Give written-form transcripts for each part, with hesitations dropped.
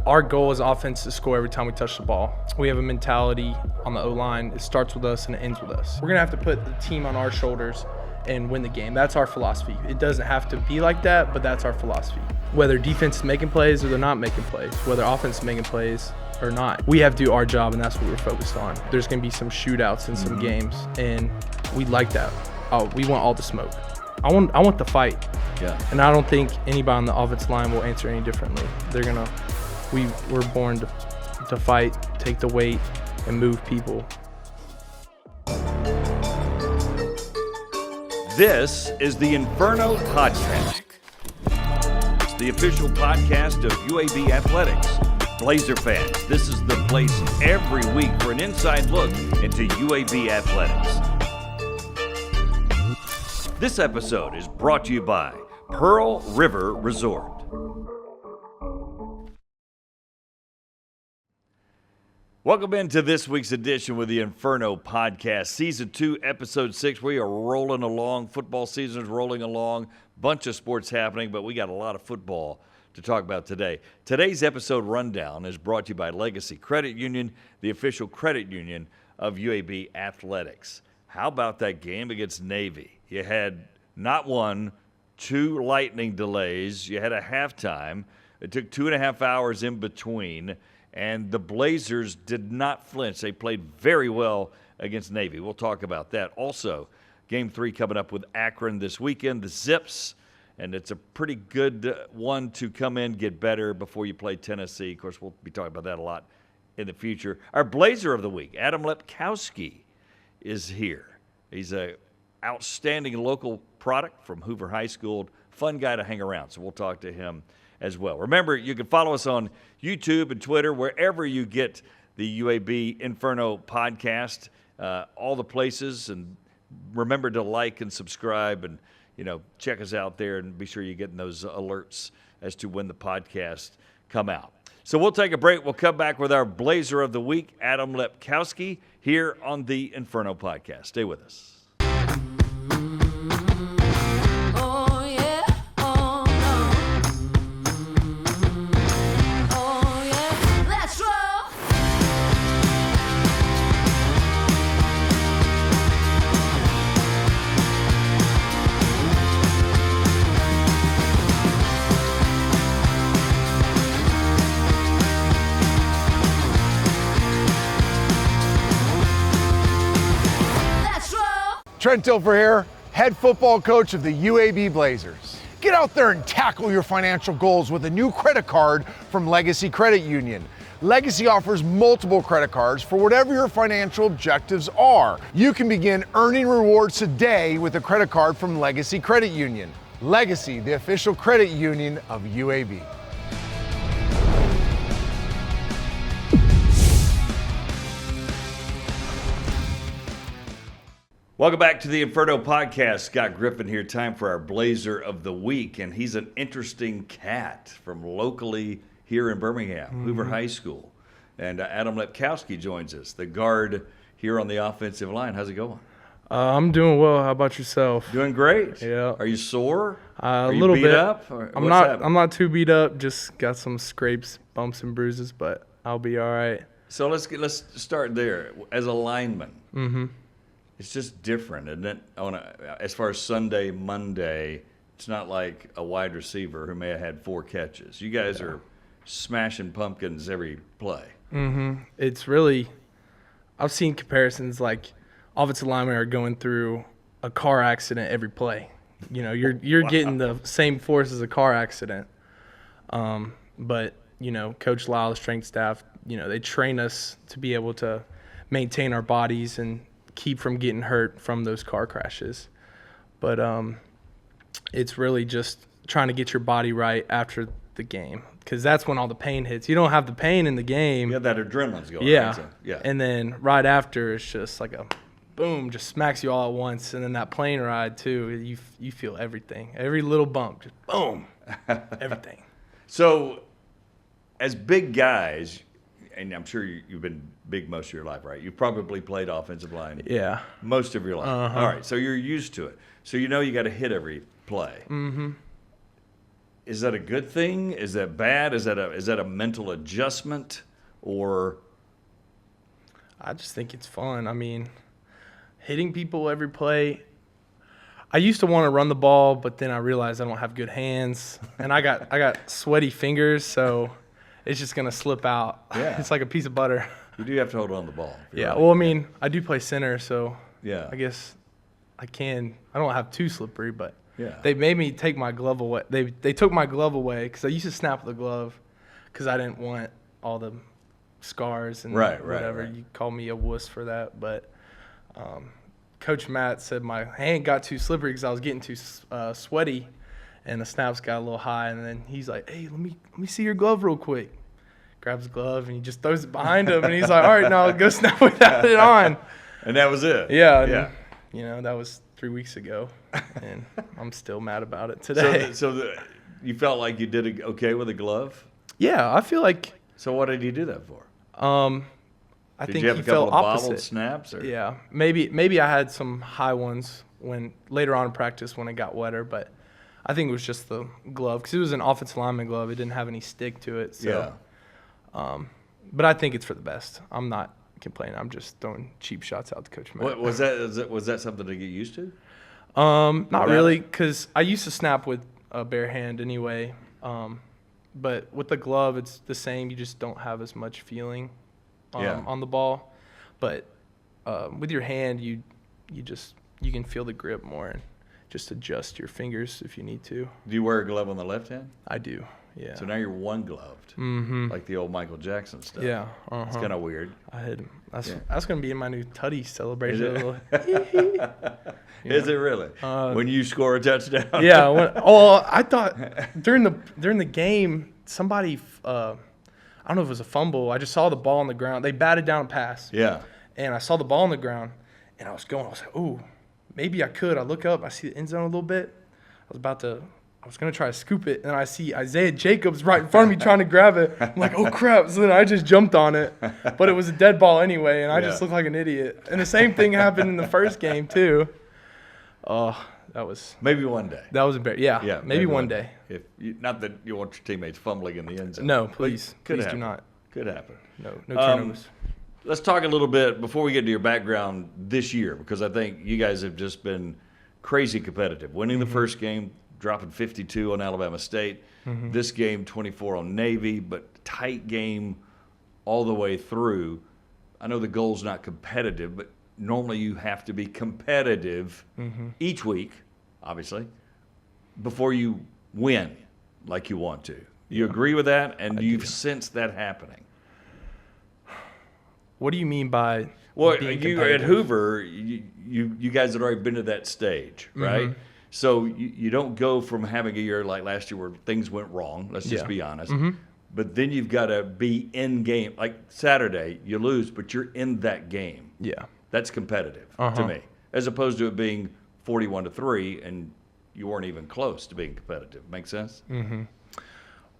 our goal as offense is to score every time we touch the ball. We have a mentality on the O-line. It starts with us and it ends with us. We're going to have to put the team on our shoulders and win the game. That's our philosophy. It doesn't have to be like that, but that's our philosophy. Whether defense is making plays or they're not making plays, whether offense is making plays or not, we have to do our job, and that's what we're focused on. There's going to be some shootouts in some games, and we like that. We want all the smoke. I want the fight. Yeah. And I don't think anybody on the offensive line will answer any differently. We're born to fight, take the weight, and move people. This is the Inferno Podcast. It's the official podcast of UAB Athletics. Blazer fans, this is the place every week for an inside look into UAB Athletics. This episode is brought to you by Pearl River Resort. Welcome into this week's edition with the Inferno Podcast, Season 2, Episode 6. We are rolling along. Football season is rolling along. Bunch of sports happening, but we got a lot of football to talk about today. Today's episode rundown is brought to you by Legacy Credit Union, the official credit union of UAB Athletics. How about that game against Navy? You had not one, two lightning delays. You had a halftime. It took 2.5 hours in between. And the Blazers did not flinch. They played very well against Navy. We'll talk about that. Also, Game 3 coming up with Akron this weekend, the Zips. And it's a pretty good one to come in, get better before you play Tennessee. Of course, we'll be talking about that a lot in the future. Our Blazer of the Week, Adam Lepkowski, is here. He's an outstanding local product from Hoover High School. Fun guy to hang around, so we'll talk to him as well. Remember, you can follow us on YouTube and Twitter, wherever you get the UAB Inferno Podcast, all the places. And remember to like and subscribe and, check us out there and be sure you're getting those alerts as to when the podcasts come out. So we'll take a break. We'll come back with our Blazer of the Week, Adam Lepkowski, here on the Inferno Podcast. Stay with us. Trent Dilfer here, head football coach of the UAB Blazers. Get out there and tackle your financial goals with a new credit card from Legacy Credit Union. Legacy offers multiple credit cards for whatever your financial objectives are. You can begin earning rewards today with a credit card from Legacy Credit Union. Legacy, the official credit union of UAB. Welcome back to the Inferno Podcast. Scott Griffin here. Time for our Blazer of the Week, and he's an interesting cat from locally here in Birmingham, Hoover High School. And Adam Lepkowski joins us, the guard here on the offensive line. How's it going? I'm doing well. How about yourself? Doing great. Yeah. Are you sore? A Are you little beat bit. up? I'm not too beat up. Just got some scrapes, bumps, and bruises, but I'll be all right. So let's start there. As a lineman, it's just different, isn't it? As far as Sunday, Monday, it's not like a wide receiver who may have had 4 catches. You guys are smashing pumpkins every play. It's really – I've seen comparisons like offensive linemen are going through a car accident every play. You're getting the same force as a car accident. But, Coach Lyle, the strength staff, they train us to be able to maintain our bodies and – keep from getting hurt from those car crashes. But it's really just trying to get your body right after the game, because that's when all the pain hits. You don't have the pain in the game. Yeah, that adrenaline's going. Yeah. Right? So, yeah. And then right after, it's just like a boom, just smacks you all at once. And then that plane ride too, you feel everything. Every little bump, just boom, everything. So as big guys, and I'm sure you've been big most of your life, right? You've probably played offensive line most of your life. All right, so you're used to it. So you got to hit every play. Is that a good thing? Is that bad? Is that a mental adjustment? Or I just think it's fun. I mean, hitting people every play. I used to want to run the ball, but then I realized I don't have good hands, and I got sweaty fingers, so it's just gonna slip out. Yeah. It's like a piece of butter. you do have to hold on to the ball. Yeah. Right. Well, I mean, I do play center, so Yeah. I guess I can. I don't have too slippery, but Yeah. they made me take my glove away. They took my glove away because I used to snap the glove because I didn't want all the scars and whatever. Right. You call me a wuss for that, but Coach Matt said my hand got too slippery because I was getting too sweaty, and the snaps got a little high. And then he's like, "Hey, let me see your glove real quick." Grabs the glove and he just throws it behind him, and he's like, "All right, now go snap without it on." And that was it. Yeah. Yeah. And, that was 3 weeks ago, and I'm still mad about it today. You felt like you did okay with the glove? Yeah, I feel like So what did you do that for? I Did think you have he a couple felt of bobbled opposite. snaps? Or? Yeah, maybe I had some high ones when later on in practice when it got wetter, but I think it was just the glove because it was an offensive lineman glove. It didn't have any stick to it. So, Yeah. But I think it's for the best. I'm not complaining. I'm just throwing cheap shots out to Coach Matt. What was that? Was that something to get used to? Not really, because I used to snap with a bare hand anyway. But with the glove, it's the same. You just don't have as much feeling on the ball. But with your hand, you can feel the grip more and just adjust your fingers if you need to. Do you wear a glove on the left hand? I do, yeah. So now you're one gloved, like the old Michael Jackson stuff. Yeah, It's kind of weird. I had him. That's Yeah. going to be in my new Tutty celebration. Is it really? When you score a touchdown? Yeah. I thought during the game, somebody, I don't know if it was a fumble. I just saw the ball on the ground. They batted down a pass. Yeah. And I saw the ball on the ground, and I was like, ooh, maybe I could. I look up. I see the end zone a little bit. I was going to try to scoop it, and I see Isaiah Jacobs right in front of me trying to grab it. I'm like, oh, crap. So then I just jumped on it. But it was a dead ball anyway, and I just looked like an idiot. And the same thing happened in the first game, too. Oh, that was Maybe one day. embarrassing. Yeah, maybe one day. Not that you want your teammates fumbling in the end zone. No, please. Could Please happen. do not. Could happen. No turnovers. Let's talk a little bit before we get to your background this year, because I think you guys have just been crazy competitive. Winning the first game, dropping 52 on Alabama State. This game, 24 on Navy, but tight game all the way through. I know the goal's not competitive, but normally you have to be competitive each week, obviously, before you win like you want to. You agree with that, and you've sensed that happening. What do you mean by Well, being you competitive? at Hoover, you guys had already been to that stage, right? So you don't go from having a year like last year where things went wrong. Let's just be honest. But then you've got to be in game. Like Saturday, you lose, but you're in that game. Yeah. That's competitive to me, as opposed to it being 41-3 and you weren't even close to being competitive. Make sense?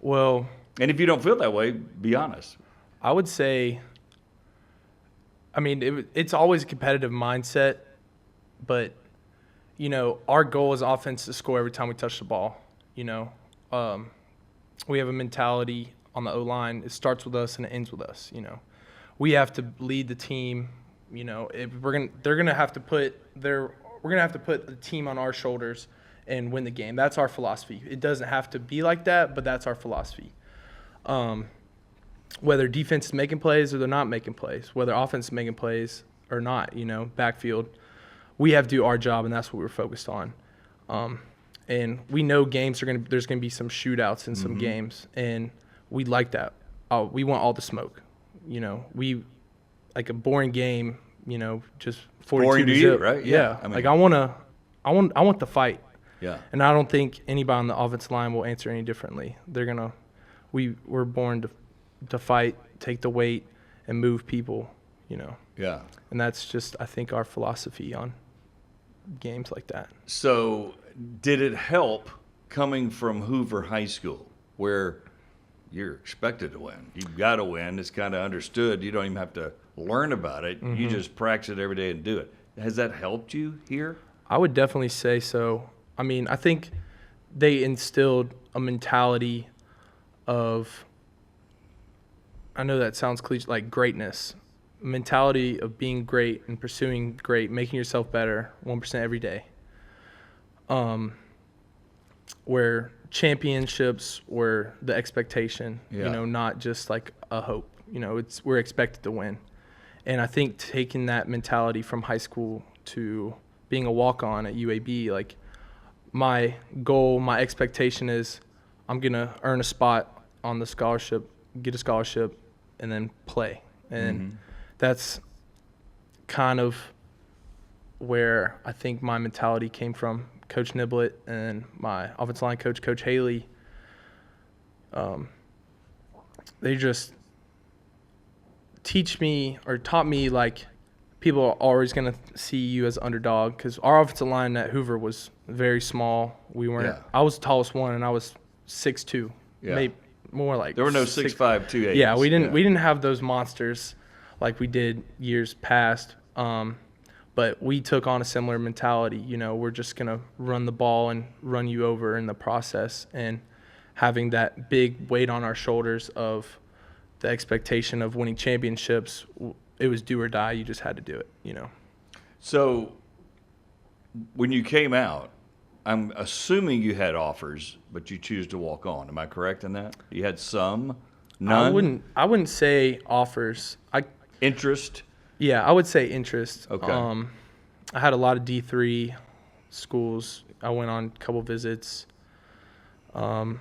Well, And if you don't feel that way, be honest. I would say, I mean, it's always a competitive mindset, but, our goal as offense is to score every time we touch the ball. We have a mentality on the O-line. It starts with us and it ends with us. We have to lead the team. If we're gonna have to put the team on our shoulders and win the game. That's our philosophy. It doesn't have to be like that, but that's our philosophy. Whether defense is making plays or they're not making plays, whether offense is making plays or not, backfield, we have to do our job, and that's what we're focused on. And we know there's gonna be some shootouts in some games, and we like that. We want all the smoke. We like a boring game. Just 42 Boring to zip. you, right? Yeah. I mean, Like I want the fight. Yeah. And I don't think anybody on the offensive line will answer any differently. We're born to fight, take the weight, and move people, Yeah. And that's just, I think, our philosophy on games like that. So did it help coming from Hoover High School, where you're expected to win? You've got to win. It's kind of understood. You don't even have to learn about it. You just practice it every day and do it. Has that helped you here? I would definitely say so. I mean, I think they instilled a mentality of, I know that sounds cliche, like greatness, mentality of being great and pursuing great, making yourself better 1% every day. Where championships were the expectation, not just like a hope. We're expected to win. And I think taking that mentality from high school to being a walk-on at UAB, like my goal, my expectation is I'm going to earn a spot on the scholarship, get a scholarship, and then play. And that's kind of where I think my mentality came from. Coach Niblett and my offensive line coach, Coach Haley, they just taught me like people are always going to see you as an underdog, because our offensive line at Hoover was very small. We weren't. I was the tallest one, and I was 6'2". Maybe more like there were no 6'5", 280s. Yeah, we didn't have those monsters like we did years past. But we took on a similar mentality. We're just going to run the ball and run you over in the process, and having that big weight on our shoulders of the expectation of winning championships. It was do or die. You just had to do it, So when you came out, I'm assuming you had offers, but you choose to walk on. Am I correct in that? You had some? None? I wouldn't say offers. Interest? Yeah, I would say interest. Okay. I had a lot of D3 schools. I went on a couple visits. A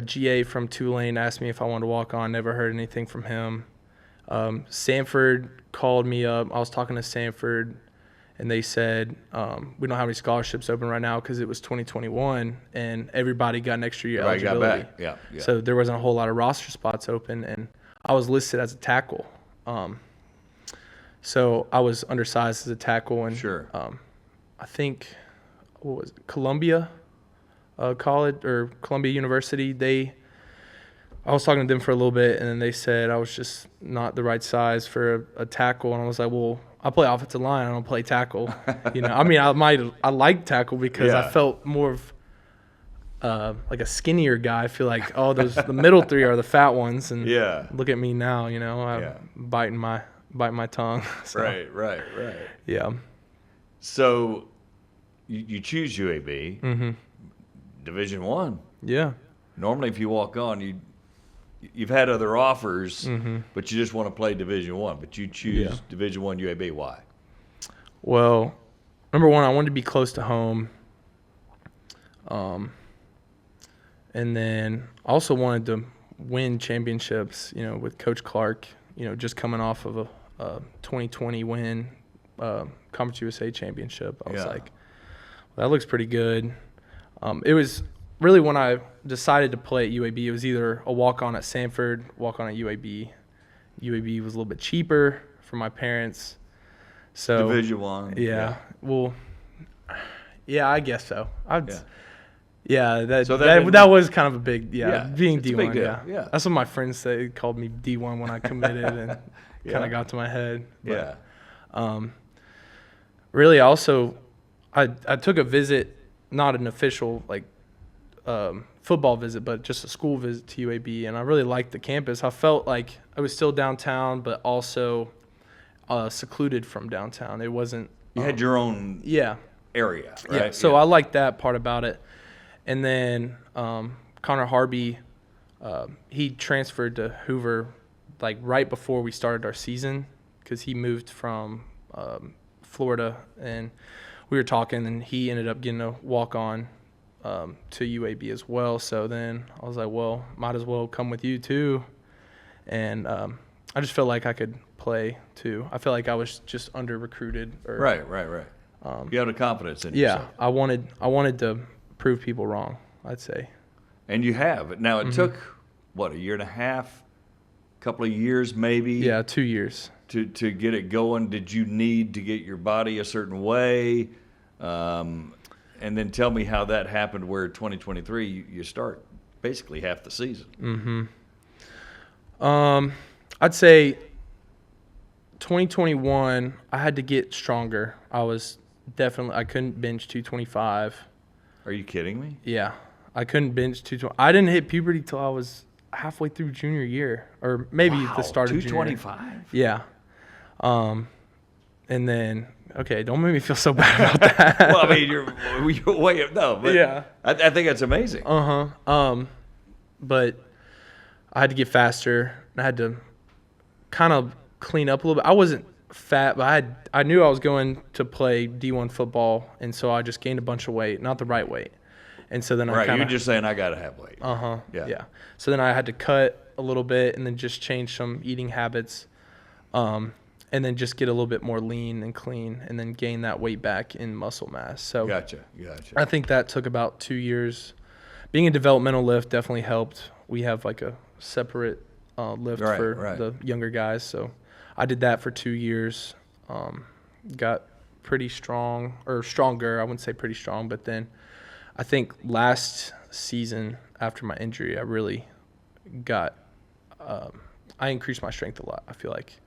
GA from Tulane asked me if I wanted to walk on. Never heard anything from him. Sanford called me up. I was talking to Sanford, and they said, we don't have any scholarships open right now because it was 2021, and everybody got an extra year eligibility. Got back. Yeah. So there wasn't a whole lot of roster spots open, and I was listed as a tackle. So I was undersized as a tackle, and sure. I think, what was it, Columbia College or Columbia University, I was talking to them for a little bit, and then they said I was just not the right size for a tackle, and I was like, well, I play offensive line, I don't play tackle. I like tackle because I felt more of like a skinnier guy. I feel like, the middle three are the fat ones, and look at me now, I'm biting my tongue. So, Right. Yeah. So you choose UAB, Division I. Yeah. Normally, if you walk on, you've had other offers, but you just want to play Division I. But you choose Division I UAB. Why? Well, number one, I wanted to be close to home. And then I also wanted to win championships, with Coach Clark, just coming off of a 2020 win, Conference USA championship. I was like, well, that looks pretty good. It was really, when I decided to play at UAB, it was either a walk-on at Sanford, walk-on at UAB. UAB was a little bit cheaper for my parents. So Division I. Yeah. Well, yeah, I guess so. That was kind of a big, being D1. Big deal. Yeah. That's what my friends say. They called me D1 when I committed, and kind of got to my head. But, really, also, I took a visit, not an official football visit, but just a school visit to UAB, and I really liked the campus. I felt like I was still downtown, but also secluded from downtown. It wasn't. You had your own area, right? Yeah. So I liked that part about it. And then Connor Harvey, he transferred to Hoover right before we started our season, because he moved from Florida, and we were talking, and he ended up getting a walk-on to UAB as well. So then I was like, well, might as well come with you too. And I just felt like I could play too. I felt like I was just under-recruited. Right. You had a confidence in yourself. I wanted to prove people wrong, I'd say. And you have. Now, it took, a year and a half, a couple of years maybe? Yeah, 2 years. To get it going. Did you need to get your body a certain way? And then tell me how that happened, where 2023 you start basically half the season. I'd say 2021, I had to get stronger. I couldn't bench 225. Are you kidding me? Yeah. I couldn't bench 220. I didn't hit puberty till I was halfway through junior year, or maybe the start of junior year. 225? Yeah. And then, okay, don't make me feel so bad about that. Well, I mean, you're way up. No, but Yeah. I think that's amazing. But I had to get faster. I had to kind of clean up a little bit. I wasn't fat, but I knew I was going to play D1 football, and so I just gained a bunch of weight, not the right weight. And so then I Right, you're just saying I got to have weight. Yeah. So then I had to cut a little bit and then just change some eating habits, and then just get a little bit more lean and clean, and then gain that weight back in muscle mass. So Gotcha. I think that took about 2 years. Being a developmental lift definitely helped. We have like a separate lift for the younger guys. So I did that for 2 years. Got pretty strong, or stronger. I wouldn't say pretty strong, but then I think last season after my injury, I really got I increased my strength a lot, I feel like.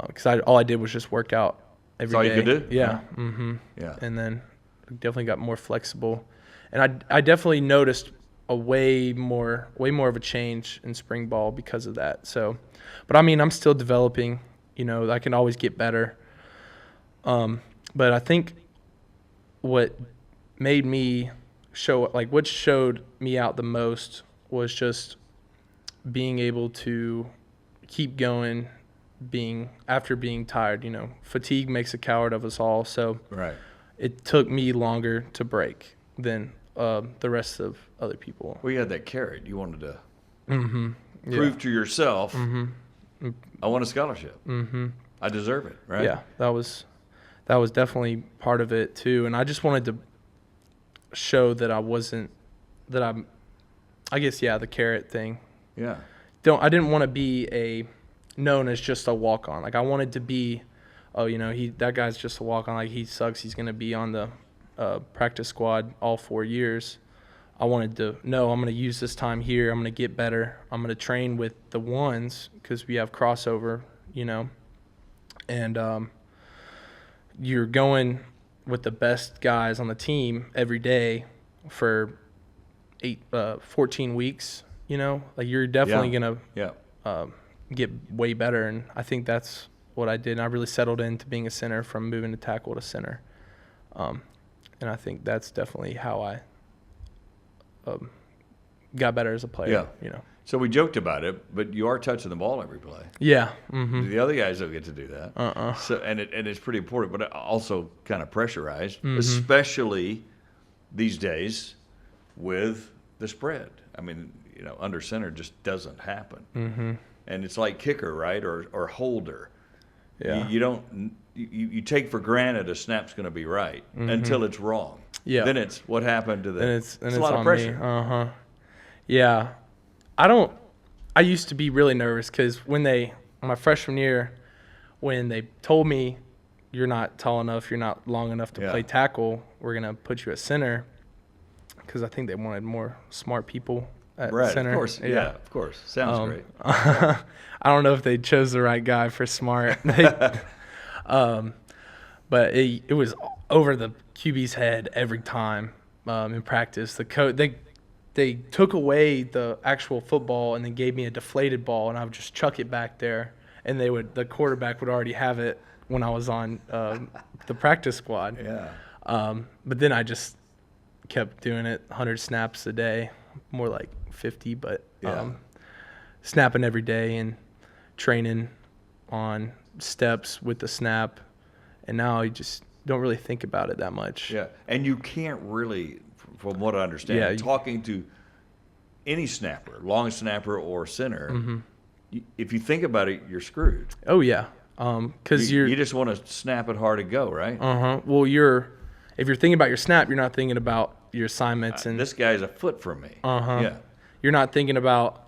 Because all I did was just work out every day. That's all you could do? Yeah. Yeah. And then definitely got more flexible. And I definitely noticed a way more of a change in spring ball because of that. So, but I mean, I'm still developing. You know, I can always get better. But I think what made me what showed me out the most was just being able to keep going, after being tired. You know, fatigue makes a coward of us all. So it took me longer to break than the rest of other people. Well, you had that carrot. You wanted to prove to yourself, I want a scholarship. I deserve it, right? Yeah, that was definitely part of it too. And I just wanted to show that the carrot thing. Yeah. I didn't want to be known as just a walk-on. Like, I wanted to be, that guy's just a walk-on. Like, he sucks. He's going to be on the practice squad all 4 years. I wanted to know I'm going to use this time here. I'm going to get better. I'm going to train with the ones because we have crossover, and you're going with the best guys on the team every day for 14 weeks, like you're definitely going to get way better. And I think that's what I did. And I really settled into being a center from moving to tackle to center. And I think that's definitely how I got better as a player. So we joked about it, but you are touching the ball every play. Yeah. The other guys don't get to do that. So and it's pretty important, but also kind of pressurized, especially these days with the spread. I mean, under center just doesn't happen. And it's like kicker, right, or holder. Yeah. You don't. You take for granted a snap's going to be right until it's wrong. Yeah. Then it's what happened to the. It's a lot of pressure. Me. Yeah. I used to be really nervous because my freshman year, when they told me you're not tall enough, you're not long enough to play tackle, we're going to put you at center, because I think they wanted more smart people at center. Of course. Yeah, of course. Sounds great. I don't know if they chose the right guy for smart. But it was over the QB's head every time in practice. They took away the actual football and then gave me a deflated ball, and I would just chuck it back there, and the quarterback would already have it when I was on the practice squad. Yeah. But then I just kept doing it 100 snaps a day, more like 50, but snapping every day and training on steps with the snap. And now you just don't really think about it that much. Yeah, and you can't really, from what I understand, talking to any snapper, long snapper or center, if you think about it, you're screwed. Oh, yeah. Because you just want to snap it hard to go, right? Well, if you're thinking about your snap, you're not thinking about your assignments. And this guy's a foot from me. Yeah. You're not thinking about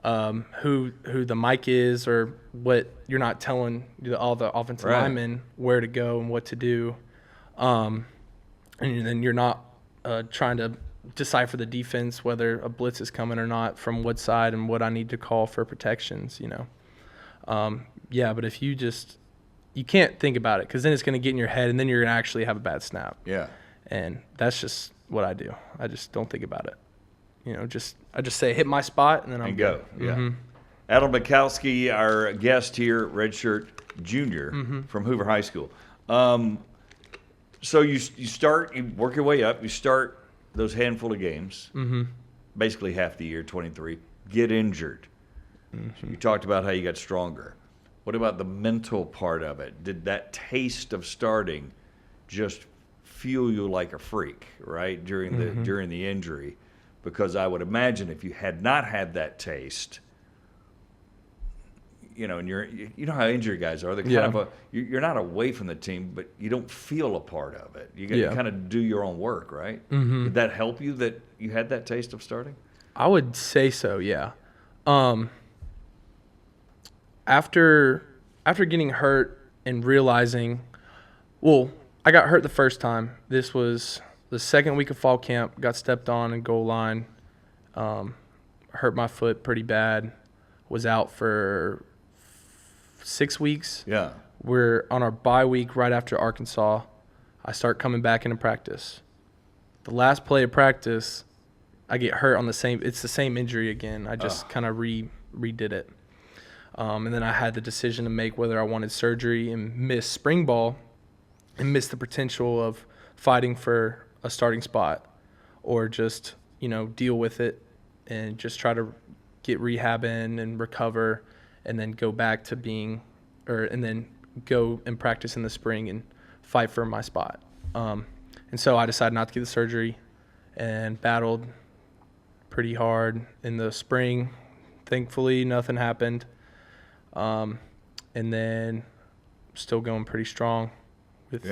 who the mic is, or what. You're not telling all the offensive linemen where to go and what to do, and then you're not trying to decipher the defense, whether a blitz is coming or not, from what side, and what I need to call for protections. But if you can't think about it, because then it's going to get in your head, and then you're going to actually have a bad snap. Yeah. And that's just what I do. I just don't think about it. I just say hit my spot and then I'm go. good. Yeah. Adam Lepkowski, our guest here, redshirt junior from Hoover High School. So you work your way up. You start those handful of games, basically half the year, 23. Get injured. So you talked about how you got stronger. What about the mental part of it? Did that taste of starting just fuel you like a freak, right, during the injury? Because I would imagine if you had not had that taste, and you know how injured guys are. They're kind of you're not away from the team, but you don't feel a part of it. You got to kind of do your own work, right? Did that help you that you had that taste of starting? I would say so, yeah. After getting hurt and realizing, I got hurt the first time. This was the second week of fall camp. Got stepped on in goal line. Hurt my foot pretty bad. Was out for 6 weeks. Yeah. We're on our bye week right after Arkansas. I start coming back into practice. The last play of practice, I get hurt on it's the same injury again. I just kind of redid it. And then I had the decision to make whether I wanted surgery and miss spring ball and miss the potential of fighting for a starting spot, or just, deal with it and just try to get rehab in and recover, and then go back to and then go and practice in the spring and fight for my spot. And so I decided not to get the surgery and battled pretty hard in the spring. Thankfully, nothing happened. And then still going pretty strong with,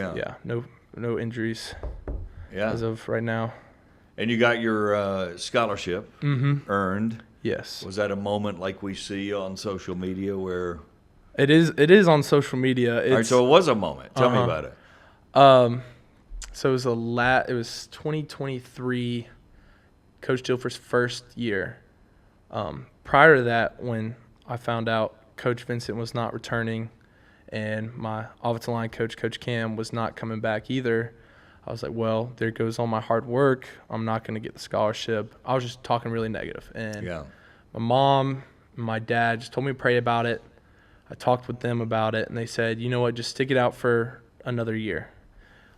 no injuries as of right now. And you got your scholarship earned. Yes. Was that a moment like we see on social media where? It is on social media. All right, so it was a moment. Tell me about it. So it was 2023, Coach Dilfer's first year. Prior to that, when I found out Coach Vincent was not returning and my offensive line coach, Coach Cam, was not coming back either, I was like, well, there goes all my hard work. I'm not going to get the scholarship. I was just talking really negative. And my mom and my dad just told me to pray about it. I talked with them about it, and they said, you know what, just stick it out for another year.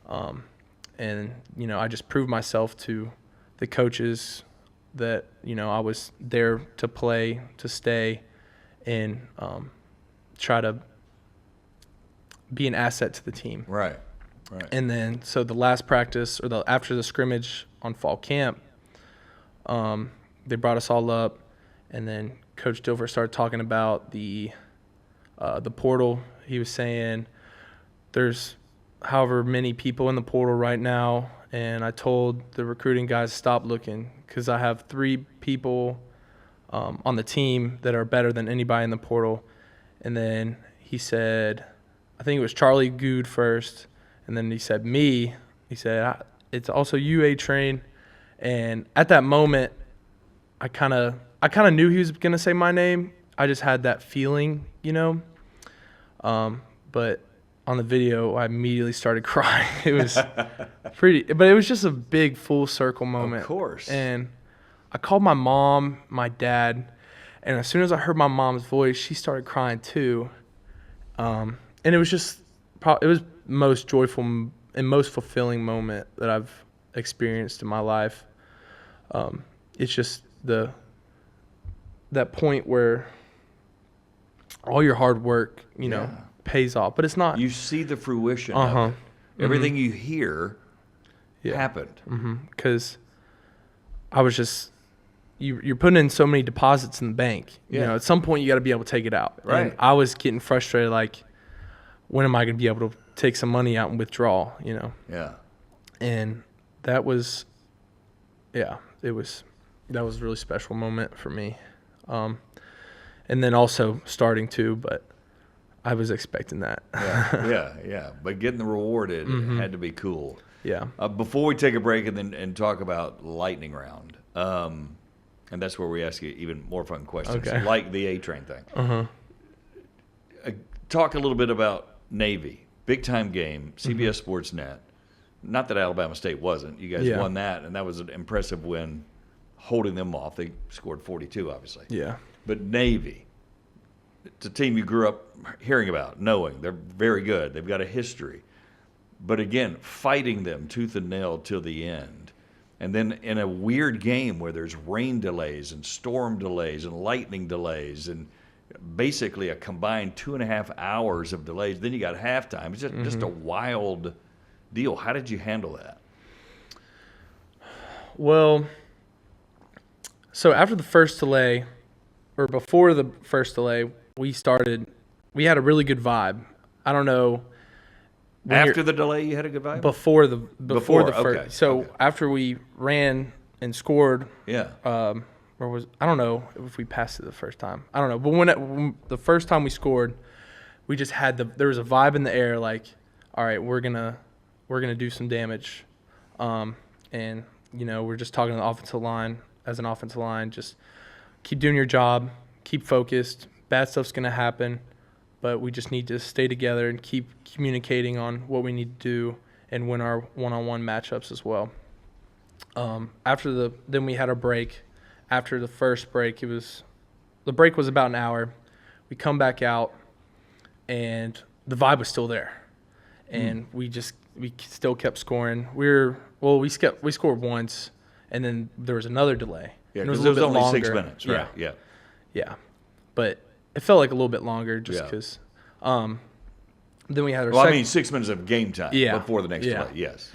And, I just proved myself to the coaches that, I was there to play, to stay, and try to be an asset to the team. Right. And then, so the last practice, or after the scrimmage on fall camp, they brought us all up, and then Coach Dilfer started talking about the portal. He was saying there's however many people in the portal right now, and I told the recruiting guys to stop looking because I have 3 people on the team that are better than anybody in the portal. And then he said, I think it was Charlie Good first, and then he said me. He said, it's also you, A-Train. And at that moment, I kind of knew he was going to say my name. I just had that feeling, But on the video, I immediately started crying. It was but it was just a big full circle moment. Of course. And I called my mom, my dad, and as soon as I heard my mom's voice, she started crying too. And it was just, it was most joyful and most fulfilling moment that I've experienced in my life. It's just that point where all your hard work, pays off, but it's not. You see the fruition of it. Everything you hear happened. Because I was just, you're putting in so many deposits in the bank. At some point you got to be able to take it out. Right. And I was getting frustrated, like, when am I going to be able to take some money out and withdraw, Yeah. And that was a really special moment for me. And then also starting too, but I was expecting that. Yeah. But getting the reward, it had to be cool. Yeah. Before we take a break and talk about lightning round, and that's where we ask you even more fun questions, like the A-Train thing. Talk a little bit about Navy, big time game, CBS Sports Net. Not that Alabama State wasn't. You guys won that, and that was an impressive win, holding them off. They scored 42, obviously. Yeah. But Navy, it's a team you grew up hearing about, knowing. They're very good. They've got a history. But again, fighting them tooth and nail till the end. And then in a weird game where there's rain delays and storm delays and lightning delays and basically a combined 2.5 hours of delays, then you got halftime. It's just a wild deal. How did you handle that? Well, so after the first delay, or before the first delay, we had a really good vibe. I don't know. After the delay, you had a good vibe? Before the first. Okay. So after we ran and scored, Yeah. I don't know if we passed it the first time. I don't know. But when the first time we scored, we just had there was a vibe in the air like, all right, we're gonna do some damage. And we're just talking to the offensive line as an offensive line, just keep doing your job, keep focused. Bad stuff's gonna happen, but we just need to stay together and keep communicating on what we need to do and win our one-on-one matchups as well. Then we had a break. After the first break, the break was about an hour. We come back out, and the vibe was still there, and we still kept scoring. We scored once, and then there was another delay. Yeah, because it was only longer. 6 minutes, right? Yeah, but it felt like a little bit longer just because. Then we had our I mean 6 minutes of game time before the next play. Yes.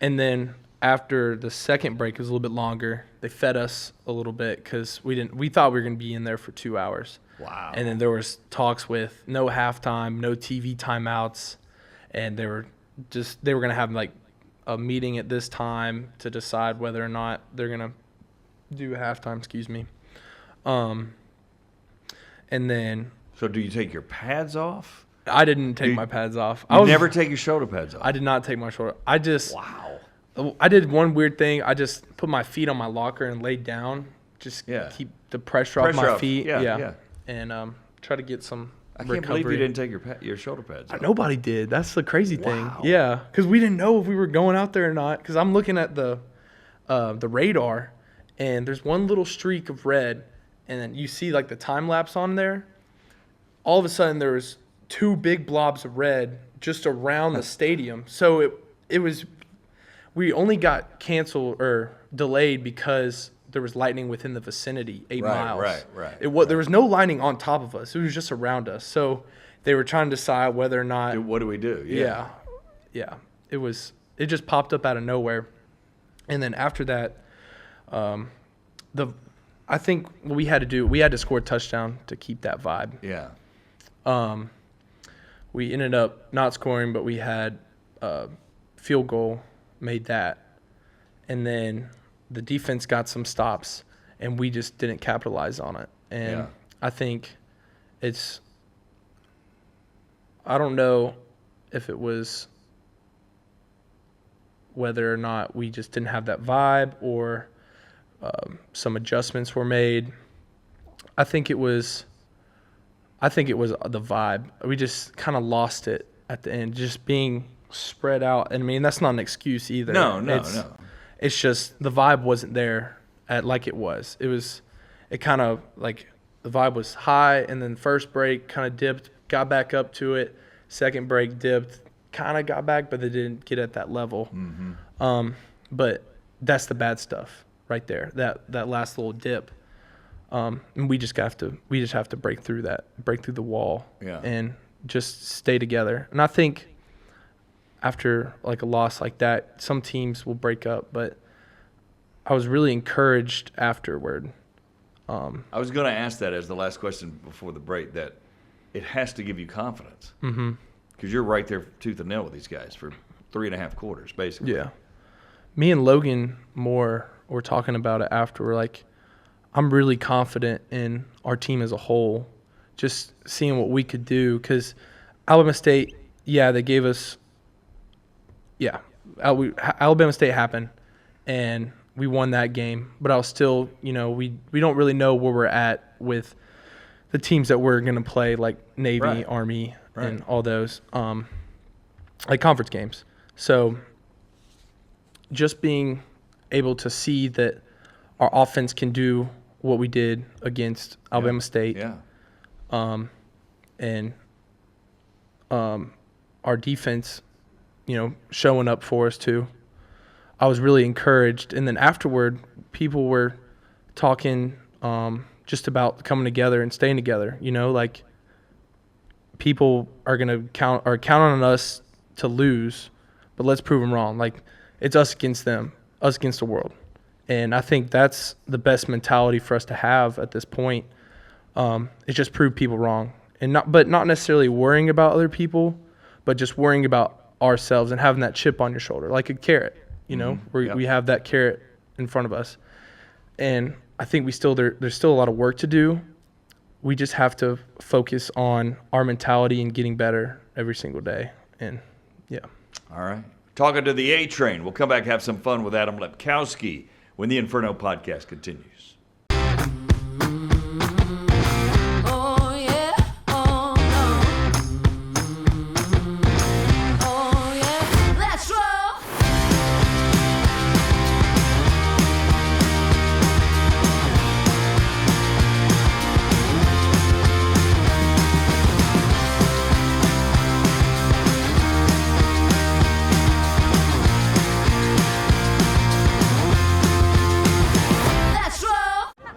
And then after the second break, it was a little bit longer. They fed us a little bit because we thought we were going to be in there for 2 hours. Wow. And then there was talks with no halftime, no TV timeouts, and they were going to have like a meeting at this time to decide whether or not they're going to do halftime. Excuse me. And then. So do you take your pads off? I didn't take my pads off. You never take your shoulder pads off? I did not take my shoulder. Wow. I did one weird thing. I just put my feet on my locker and laid down. Just keep the pressure off my feet. Yeah. And try to get some recovery. I can't believe you didn't take your shoulder pads off. Nobody did. That's the crazy thing. Wow. Yeah, because we didn't know if we were going out there or not. Because I'm looking at the radar, and there's one little streak of red, and then you see like the time lapse on there. All of a sudden, there was 2 big blobs of red just around the stadium. So it was. We only got canceled or delayed because there was lightning within the vicinity, 8 miles. Right. There was no lightning on top of us. It was just around us. So they were trying to decide whether or not. What do we do? Yeah. It just popped up out of nowhere. And then after that, I think what we had to score a touchdown to keep that vibe. Yeah. We ended up not scoring, but we had field goal. Made that, and then the defense got some stops, and we just didn't capitalize on it. And I think I don't know if it was whether or not we just didn't have that vibe or some adjustments were made. I think it was the vibe. We just kind of lost it at the end, just being spread out. And I mean, that's not an excuse either. No. It's just the vibe wasn't there like it was. It kind of like the vibe was high, and then first break kind of dipped, got back up to it. Second break dipped, kind of got back, but they didn't get at that level. Mm-hmm. But that's the bad stuff right there. That last little dip. And we just have to break through the wall, and just stay together. And I think after like a loss like that, some teams will break up, but I was really encouraged afterward. I was going to ask that as the last question before the break, that it has to give you confidence. Mm-hmm. Because you're right there tooth and nail with these guys for 3.5 quarters, basically. Yeah. Me and Logan Moore were talking about it after. We're like, I'm really confident in our team as a whole, just seeing what we could do. Because Alabama State, they gave us – Alabama State happened, and we won that game. But I was still, we don't really know where we're at with the teams that we're going to play, like Navy, Army, and all those, like conference games. So just being able to see that our offense can do what we did against Alabama State. Yeah. And our defense, showing up for us too. I was really encouraged. And then afterward, people were talking just about coming together and staying together. Like people are gonna count on us to lose, but let's prove them wrong. Like it's us against them, us against the world. And I think that's the best mentality for us to have at this point. It's just prove people wrong, and not necessarily worrying about other people, but just worrying about ourselves and having that chip on your shoulder, like a carrot. We have that carrot in front of us, and I think there's still a lot of work to do. We just have to focus on our mentality and getting better every single day. And yeah. All right. Talking to the A Train. We'll come back and have some fun with Adam Lepkowski when the Inferno Podcast continues.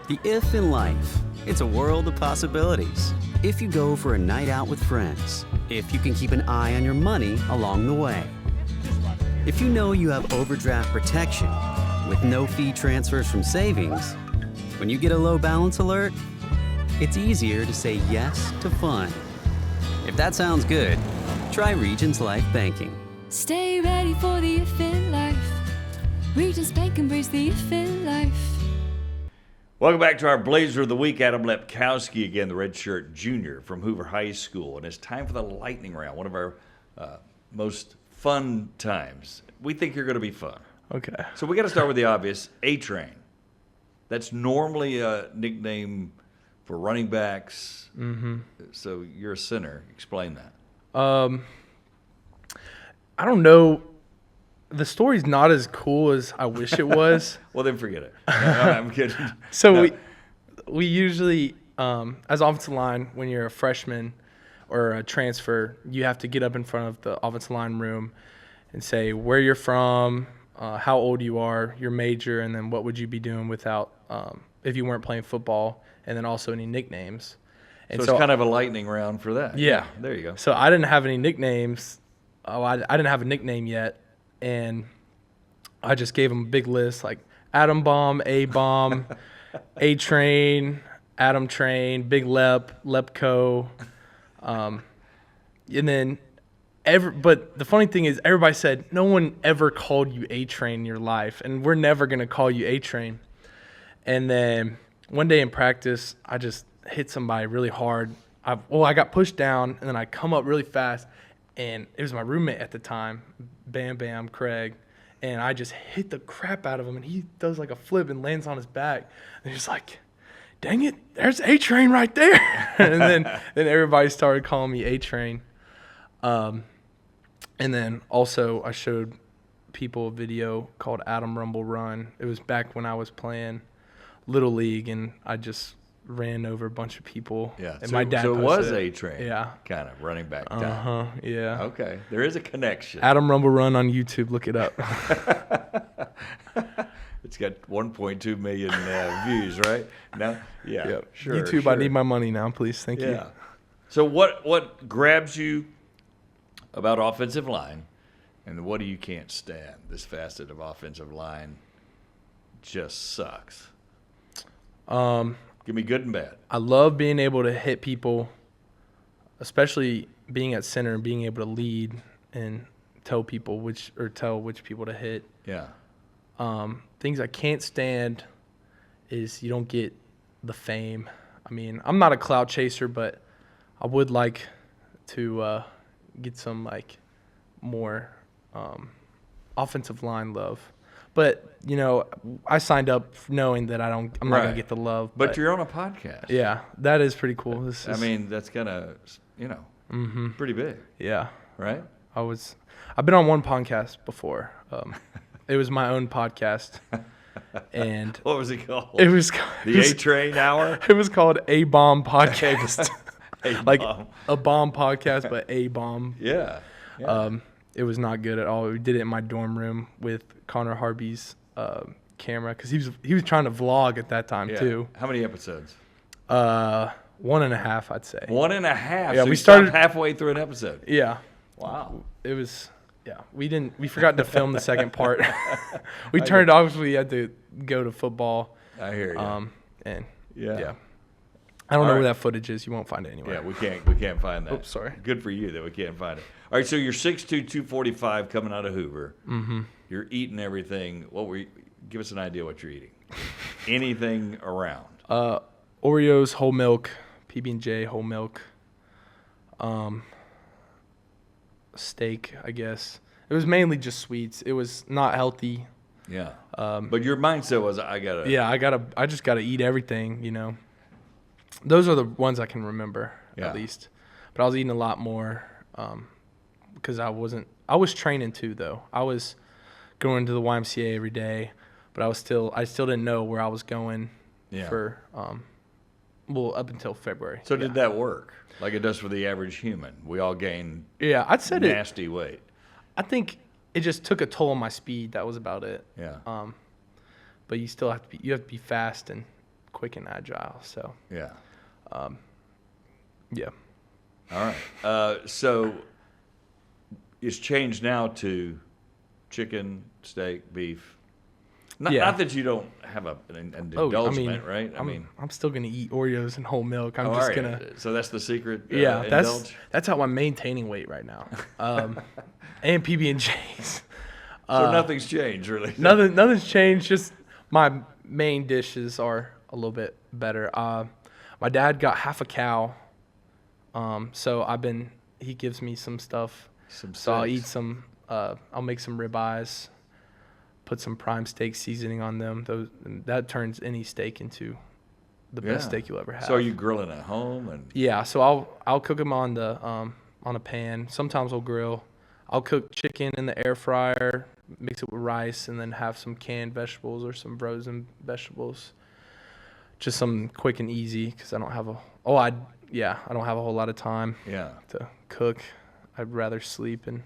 The if in life, it's a world of possibilities. If you go for a night out with friends, if you can keep an eye on your money along the way, if you know you have overdraft protection with no fee transfers from savings, when you get a low balance alert, it's easier to say yes to fun. If that sounds good, try Regions Life Banking. Stay ready for the if in life. Regions Bank embrace the if in life. Welcome back to our Blazer of the Week. Adam Lepkowski, again, the redshirt junior from Hoover High School. And it's time for the lightning round, one of our most fun times. We think you're going to be fun. Okay. So we got to start with the obvious, A-Train. That's normally a nickname for running backs. Mm-hmm. So you're a center. Explain that. I don't know. The story's not as cool as I wish it was. Well, then forget it. No, I'm kidding. So No. we usually, as offensive line, when you're a freshman or a transfer, you have to get up in front of the offensive line room and say where you're from, how old you are, your major, and then what would you be doing without if you weren't playing football, and then also any nicknames. And So it's kind of a lightning round for that. Yeah. There you go. So I didn't have any nicknames. I didn't have a nickname yet. And I just gave him a big list like Atom Bomb, A-Bomb, A-Train, Atom Train, Big Lepco. And then but the funny thing is everybody said no one ever called you A-Train in your life, and we're never going to call you A-Train. And then one day in practice, I just hit somebody really hard. I got pushed down, and then I come up really fast, and it was my roommate at the time, Bam Craig, and I just hit the crap out of him, and he does like a flip and lands on his back. And he's like, dang it, there's A-Train right there. And then everybody started calling me A-Train. And then also I showed people a video called Adam Rumble Run. It was back when I was playing Little League, and I just ran over a bunch of people. Yeah. And So, my dad so it posted was A-Train. Yeah. Kind of running back time. Uh-huh, yeah. Okay. There is a connection. Adam Rumble Run on YouTube. Look it up. It's got 1.2 million views, right? No? Yeah. Yep. Sure. YouTube, sure. I need my money now, please. Thank you. Yeah. So what grabs you about offensive line, and what do you can't stand? This facet of offensive line just sucks. Give me good and bad. I love being able to hit people, especially being at center and being able to lead and tell which people to hit. Yeah. Things I can't stand is you don't get the fame. I mean, I'm not a clout chaser, but I would like to get some like more offensive line love. But I signed up knowing that I'm not Right. gonna get the love. But you're on a podcast. Yeah, that is pretty cool. I mean, that's kind of, pretty big, yeah. right? I've been on one podcast before. It was my own podcast. And what was it called? It was the A-Train Hour? It was called A-Bomb Podcast. Like A-Bomb. a bomb podcast, but A-Bomb. Yeah. It was not good at all. We did it in my dorm room with Connor Harby's camera because he was trying to vlog at that time too. How many episodes? 1.5, I'd say. 1.5. Yeah, so we you stopped started halfway through an episode. Yeah. Wow. It was. Yeah, we forgot to film the second part. We turned off. We had to go to football. I hear you. And yeah. I don't know where that footage is. You won't find it anywhere. Yeah, we can't find that. Oops, sorry. Good for you that we can't find it. All right, so you're 6'2", 245 coming out of Hoover. Mm-hmm. You're eating everything. Give us an idea what you're eating. Anything around. Oreos, whole milk, PB&J, whole milk. Steak, I guess. It was mainly just sweets. It was not healthy. Yeah. But your mindset was, I just gotta eat everything, you know. Those are the ones I can remember at least. But I was eating a lot more because I was training too though. I was going to the YMCA every day, but I still didn't know where I was going for up until February. So did that work? Like it does for the average human. We all gain I'd say nasty weight. I think it just took a toll on my speed. That was about it. Yeah. But you still have to be fast and quick and agile. So yeah. Yeah. All right. So it's changed now to chicken, steak, beef. Not that you don't have an indulgence, right? I'm still gonna eat Oreos and whole milk. I'm just gonna. So that's the secret. That's how I'm maintaining weight right now. And PB&Js. So nothing's changed, really. Nothing's changed. Just my main dishes are a little bit better. My dad got half a cow, so he gives me some stuff. So I'll eat some. I'll make some ribeyes. Put some prime steak seasoning on them. That turns any steak into the best steak you'll ever have. So are you grilling at home? Yeah, so I'll cook them on a pan. Sometimes I'll grill. I'll cook chicken in the air fryer, mix it with rice, and then have some canned vegetables or some frozen vegetables. Just something quick and easy because I don't have I don't have a whole lot of time to cook. I'd rather sleep and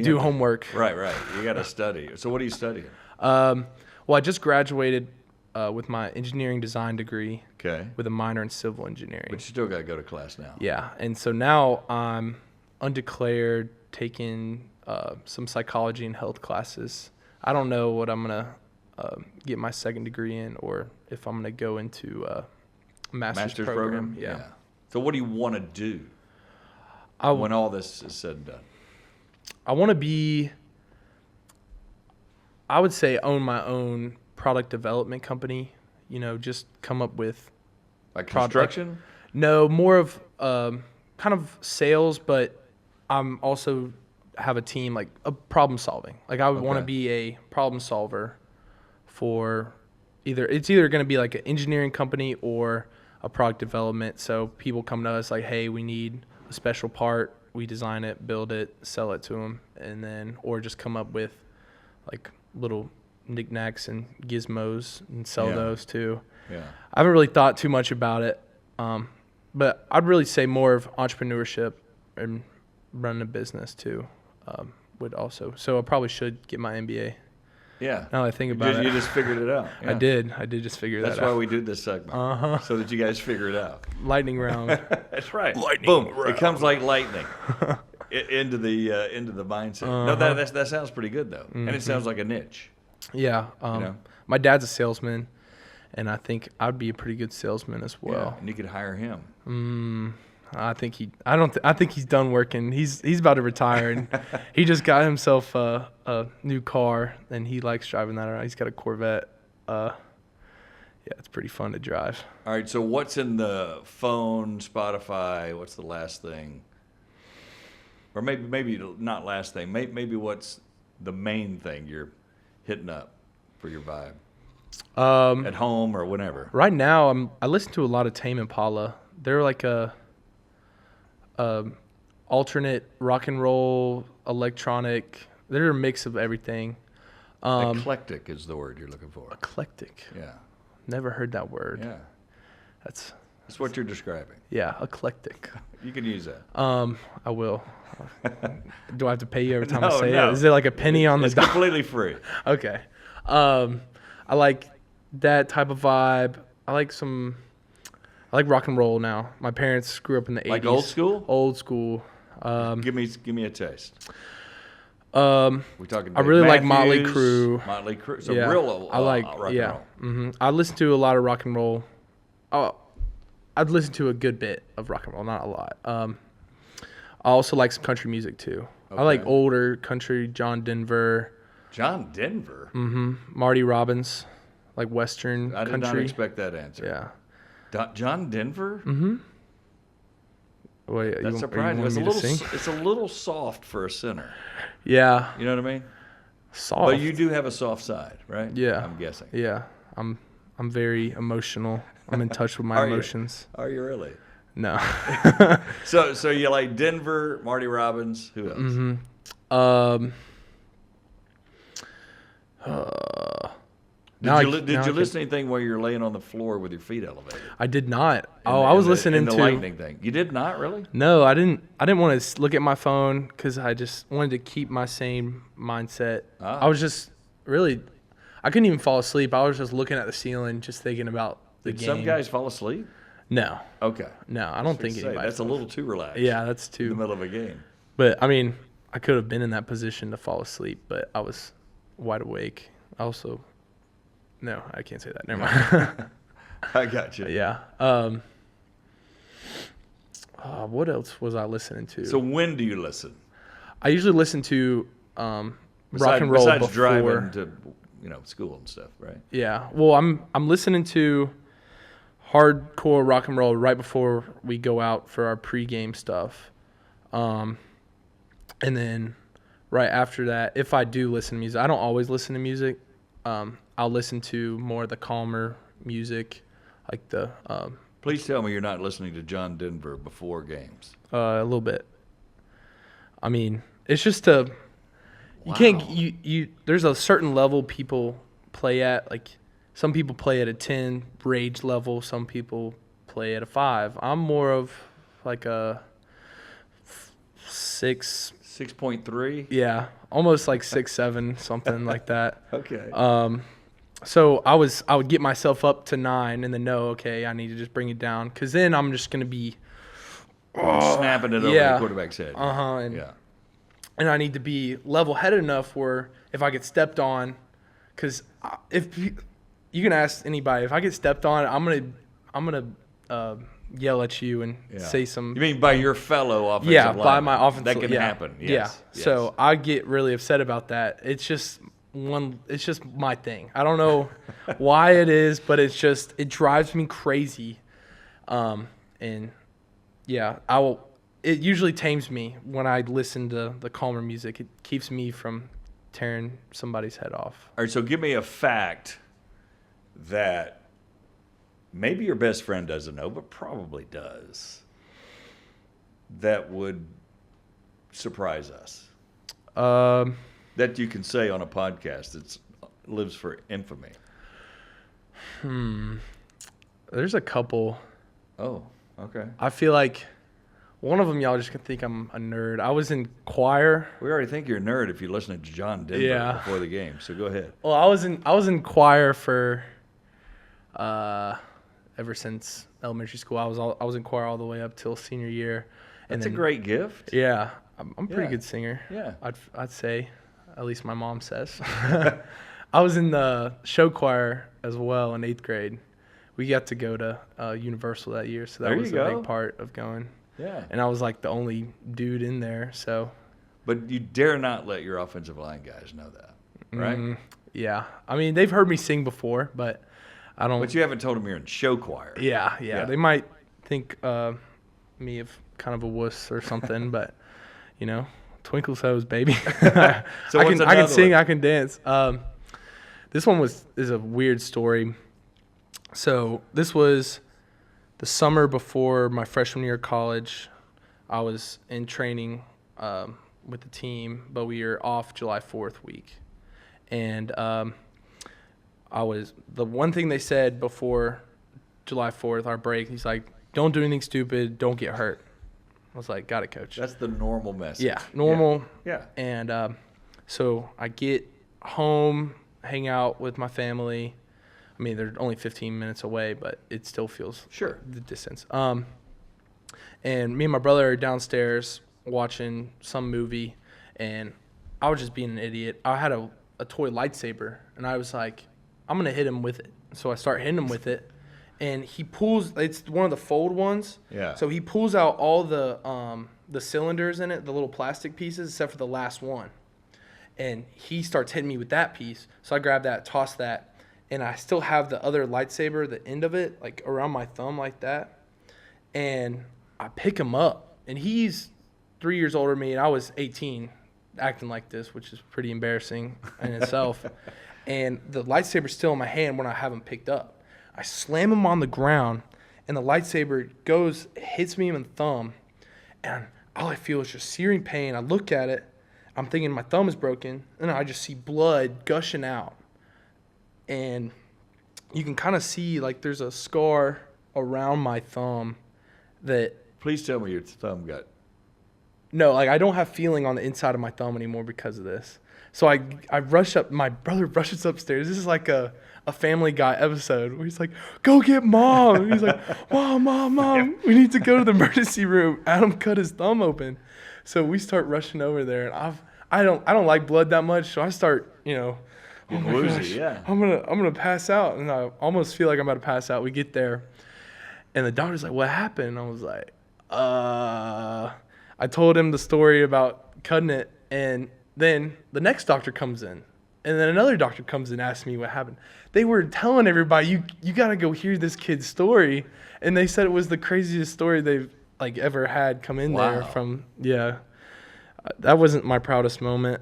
do homework. Right. You got to study. So what are you studying? Well, I just graduated with my engineering design degree. Okay. With a minor in civil engineering. But you still got to go to class now. Yeah, and so now I'm undeclared, taking some psychology and health classes. I don't know what I'm gonna get my second degree in, or if I'm gonna go into a master's program. Yeah. So what do you want to do when all this is said and done? I want to I would say own my own product development company, just come up with. Like construction? No, more of kind of sales, but I'm also have a team, like a problem solving. Like I would want to be a problem solver for it's either going to be like an engineering company or a product development. So people come to us like, hey, we need a special part. We design it, build it, sell it to them, and then or just come up with like little knickknacks and gizmos and sell those too. Yeah. I haven't really thought too much about it, but I'd really say more of entrepreneurship and running a business too would also. So I probably should get my MBA. Yeah. Now that I think about it. You just figured it out. Yeah. I did just figure that out. That's why we do this segment. So that you guys figure it out. Lightning round. That's right. Lightning Boom. round. It comes like lightning into the mindset. No, that sounds pretty good though. Mm-hmm. And it sounds like a niche. Yeah. My dad's a salesman, and I think I'd be a pretty good salesman as well. Yeah, and you could hire him. I think he's done working. He's about to retire, and he just got himself a new car, and he likes driving that around. He's got a Corvette. It's pretty fun to drive. All right, so what's in the phone, Spotify? What's the last thing? Or maybe not last thing. Maybe what's the main thing you're hitting up for your vibe? At home or whenever. Right now, I listen to a lot of Tame Impala. They're like a alternate rock and roll electronic They're a mix of everything. Eclectic is the word you're looking for. Eclectic. Yeah. Never heard that word. Yeah. That's what you're describing. Yeah, eclectic. You can use that. I will. Do I have to pay you every time I No, say no. it? Is it like a penny on the It's completely free. Okay. I like that type of vibe. I like rock and roll now. My parents grew up in the 80s. Like old school? Old school. Give me a taste. We're talking. I really like Matthews, Motley Crue. Motley Crue. So Yeah. real. I like rock yeah. and roll. I listen to a lot of rock and roll. I'd listen to a good bit of rock and roll, not a lot. I also like some country music too. I like Okay. older country, John Denver. John Denver. Marty Robbins, like Western I did country. not expect that answer. Yeah. John Denver. Wait, That's you surprising. want me to sing? It's a little soft for a sinner. Yeah. You know what I mean? Soft. But you do have a soft side, right? Yeah. I'm guessing. Yeah. I'm very emotional. I'm in touch with my Are you? emotions. Are you really? No. So you like Denver, Marty Robbins. Who else? Did you listen to anything while you're laying on the floor with your feet elevated? I did not. And- I was and listening the to lightning thing. You did not really? No, I didn't want to look at my phone because I just wanted to keep my same mindset. I was just really, I couldn't even fall asleep. I was just looking at the ceiling, just thinking about the Did game. some guys fall asleep? No, Okay. no, I don't think Say, anybody. that's a little too relaxed. Yeah, that's In the too. middle of a game. But I mean, I could have been in that position to fall asleep, but I was wide awake. Also, no, I can't say that. Never mind. I got you. Yeah. What else was I listening to? So when do you listen? I usually listen to rock and roll besides before. driving to school and stuff, right? Yeah. Well, I'm listening to hardcore rock and roll right before we go out for our pregame stuff. And then right after that, if I do listen to music, I don't always listen to music. I'll listen to more of the calmer music, like the Please tell me you're not listening to John Denver before games. a little bit. I mean, it's just you can't you there's a certain level people play at. Like some people play at a 10 rage level, some people play at a 5. I'm more of like a 6. 6.3? Yeah, almost like 6, 7, something like that. Okay. So I would get myself up to 9 and then okay, I need to just bring it down because then I'm just gonna be snapping it over the quarterback's head. And I need to be level-headed enough where if I get stepped on, because if you can ask anybody, if I get stepped on, I'm gonna yell at you and say some. You mean by your fellow offensive lineman? By my offensive. That can happen. Yes. Yeah. So I get really upset about that. It's just my thing. I don't know why it is, but it drives me crazy. And yeah, it usually tames me when I listen to the calmer music. It keeps me from tearing somebody's head off. All right, so give me a fact that maybe your best friend doesn't know, but probably does, that would surprise us. That you can say on a podcast that lives for infamy. There's a couple. Oh, okay. I feel like one of them y'all just can think I'm a nerd. I was in choir. We already think you're a nerd if you're listening to John Denver before the game, so go ahead. Well, I was in choir for ever since elementary school. I was in choir all the way up till senior year. That's a great gift. Yeah, I'm a pretty Yeah. good singer. Yeah. I'd say, at least my mom says. I was in the show choir as well in 8th grade. We got to go to Universal that year, so that There was you a go. big part of going. Yeah. And I was like the only dude in there, so. But you dare not let your offensive line guys know that, right? Yeah. I mean, they've heard me sing before, but I don't. But you haven't told them you're in show choir. Yeah. They might think me of kind of a wuss or something, but twinkle toes, baby. So I what's can another sing, one? I can dance. This one is a weird story. So this was the summer before my freshman year of college. I was in training with the team, but we were off July 4th week. And the one thing they said before July 4th, our break, he's like, don't do anything stupid, don't get hurt. I was like, got it, coach. That's the normal message. Yeah, normal. Yeah. And so I get home, hang out with my family. I mean, they're only 15 minutes away, but it still feels the distance. And me and my brother are downstairs watching some movie, and I was just being an idiot. I had a toy lightsaber, and I was like, I'm going to hit him with it. So I start hitting him with it, and he pulls – it's one of the fold ones. Yeah. So he pulls out all the cylinders in it, the little plastic pieces, except for the last one. And he starts hitting me with that piece. So I grab that, toss that, and I still have the other lightsaber, the end of it, like around my thumb like that. And I pick him up, and he's 3 years older than me, and I was 18 acting like this, which is pretty embarrassing in itself. And the lightsaber's still in my hand when I have him picked up. I slam him on the ground, and the lightsaber hits me in the thumb, and all I feel is just searing pain. I look at it. I'm thinking my thumb is broken, and I just see blood gushing out. And you can kind of see, like, there's a scar around my thumb that... Please tell me your thumb got... No, like, I don't have feeling on the inside of my thumb anymore because of this. So I rush up. My brother rushes upstairs. This is like a Family Guy episode where he's like, go get Mom. And he's like, Mom, we need to go to the emergency room. Adam cut his thumb open. So we start rushing over there, and I don't like blood that much, so I start, oh my gosh, yeah. I'm gonna pass out, and I almost feel like I'm about to pass out. We get there, and the doctor's like, what happened? And I was like, I told him the story about cutting it, and then the next doctor comes in, and then another doctor comes in and asks me what happened. They were telling everybody, you got to go hear this kid's story, and they said it was the craziest story they've ever had come in there from, that wasn't my proudest moment,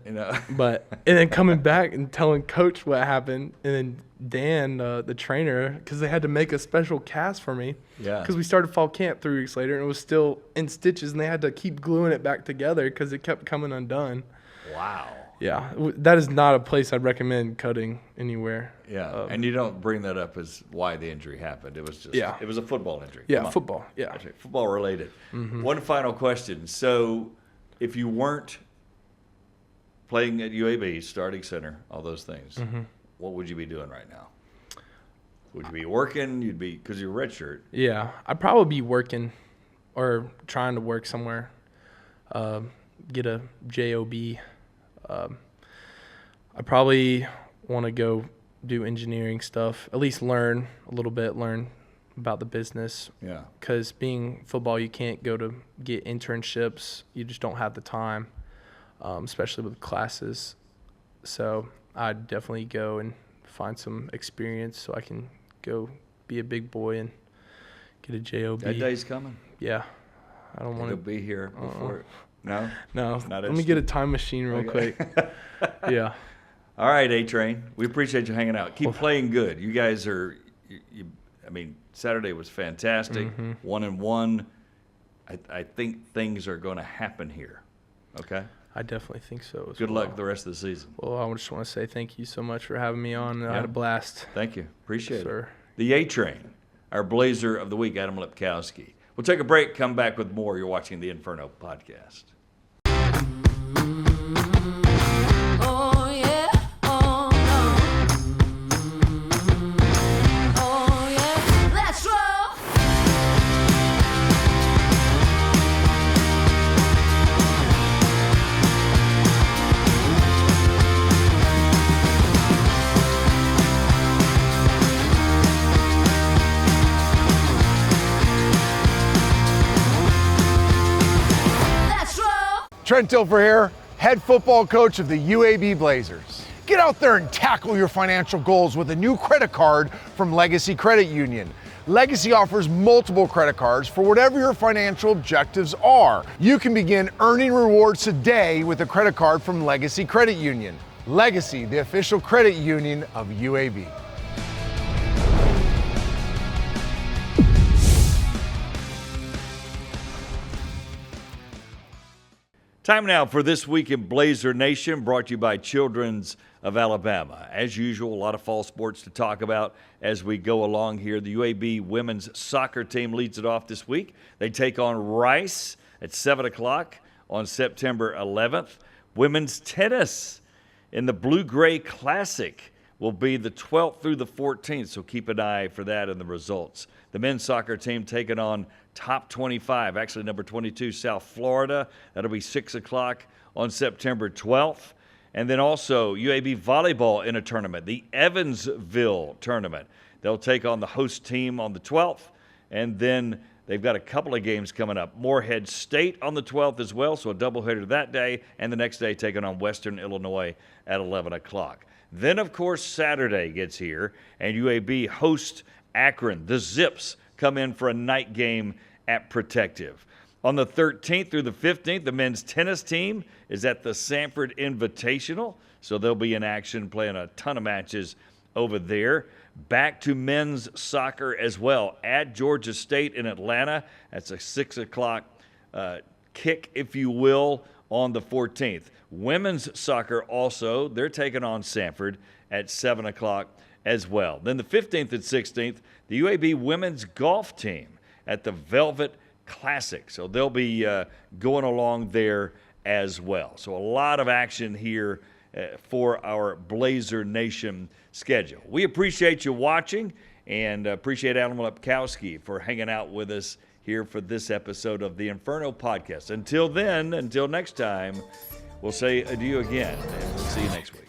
but, and then coming back and telling coach what happened, and then Dan, the trainer, because they had to make a special cast for me, because we started fall camp 3 weeks later, and it was still in stitches, and they had to keep gluing it back together because it kept coming undone. Wow. Yeah, that is not a place I'd recommend cutting anywhere. Yeah, and you don't bring that up as why the injury happened. It was just, it was a football injury. Yeah, football, yeah. Okay, football related. Mm-hmm. One final question. So if you weren't playing at UAB, starting center, all those things, what would you be doing right now? Would you be working? Because you're redshirt. Yeah, I'd probably be working or trying to work somewhere, get a job. I probably want to go do engineering stuff, at least learn a little bit, learn about the business. Yeah. Because being football, you can't go to get internships. You just don't have the time, especially with classes. So I'd definitely go and find some experience so I can go be a big boy and get a job. That day's coming. Yeah. I don't want to be here before. No? No. Let me get a time machine real quick. Yeah. All right, A-Train. We appreciate you hanging out. Keep playing good. You guys are, Saturday was fantastic. 1-1. I think things are going to happen here. Okay? I definitely think so. Good luck the rest of the season. Well, I just want to say thank you so much for having me on. I had a blast. Thank you. Appreciate it. The A-Train, our Blazer of the Week, Adam Lepkowski. We'll take a break, come back with more. You're watching the Inferno Podcast. Trent Dilfer here, head football coach of the UAB Blazers. Get out there and tackle your financial goals with a new credit card from Legacy Credit Union. Legacy offers multiple credit cards for whatever your financial objectives are. You can begin earning rewards today with a credit card from Legacy Credit Union. Legacy, the official credit union of UAB. Time now for This Week in Blazer Nation, brought to you by Children's of Alabama. As usual, a lot of fall sports to talk about as we go along here. The UAB women's soccer team leads it off this week. They take on Rice at 7 o'clock on September 11th. Women's tennis in the Blue-Gray Classic will be the 12th through the 14th, so keep an eye for that and the results. The men's soccer team taking on top 25, actually number 22, South Florida. That'll be 6 o'clock on September 12th. And then also UAB volleyball in a tournament, the Evansville tournament. They'll take on the host team on the 12th, and then they've got a couple of games coming up. Morehead State on the 12th as well, so a doubleheader that day, and the next day taking on Western Illinois at 11 o'clock. Then, of course, Saturday gets here, and UAB hosts Akron. The Zips come in for a night game at Protective. On the 13th through the 15th, the men's tennis team is at the Sanford Invitational, so they'll be in action playing a ton of matches over there. Back to men's soccer as well at Georgia State in Atlanta. That's a 6 o'clock kick, if you will, on the 14th. Women's soccer also, they're taking on Sanford at 7 o'clock as well. Then the 15th and 16th, the UAB women's golf team at the Velvet Classic. So they'll be going along there as well. So a lot of action here for our Blazer Nation schedule. We appreciate you watching and appreciate Adam Lepkowski for hanging out with us here for this episode of the Inferno Podcast. Until then, until next time, we'll say adieu again, and we'll see you next week.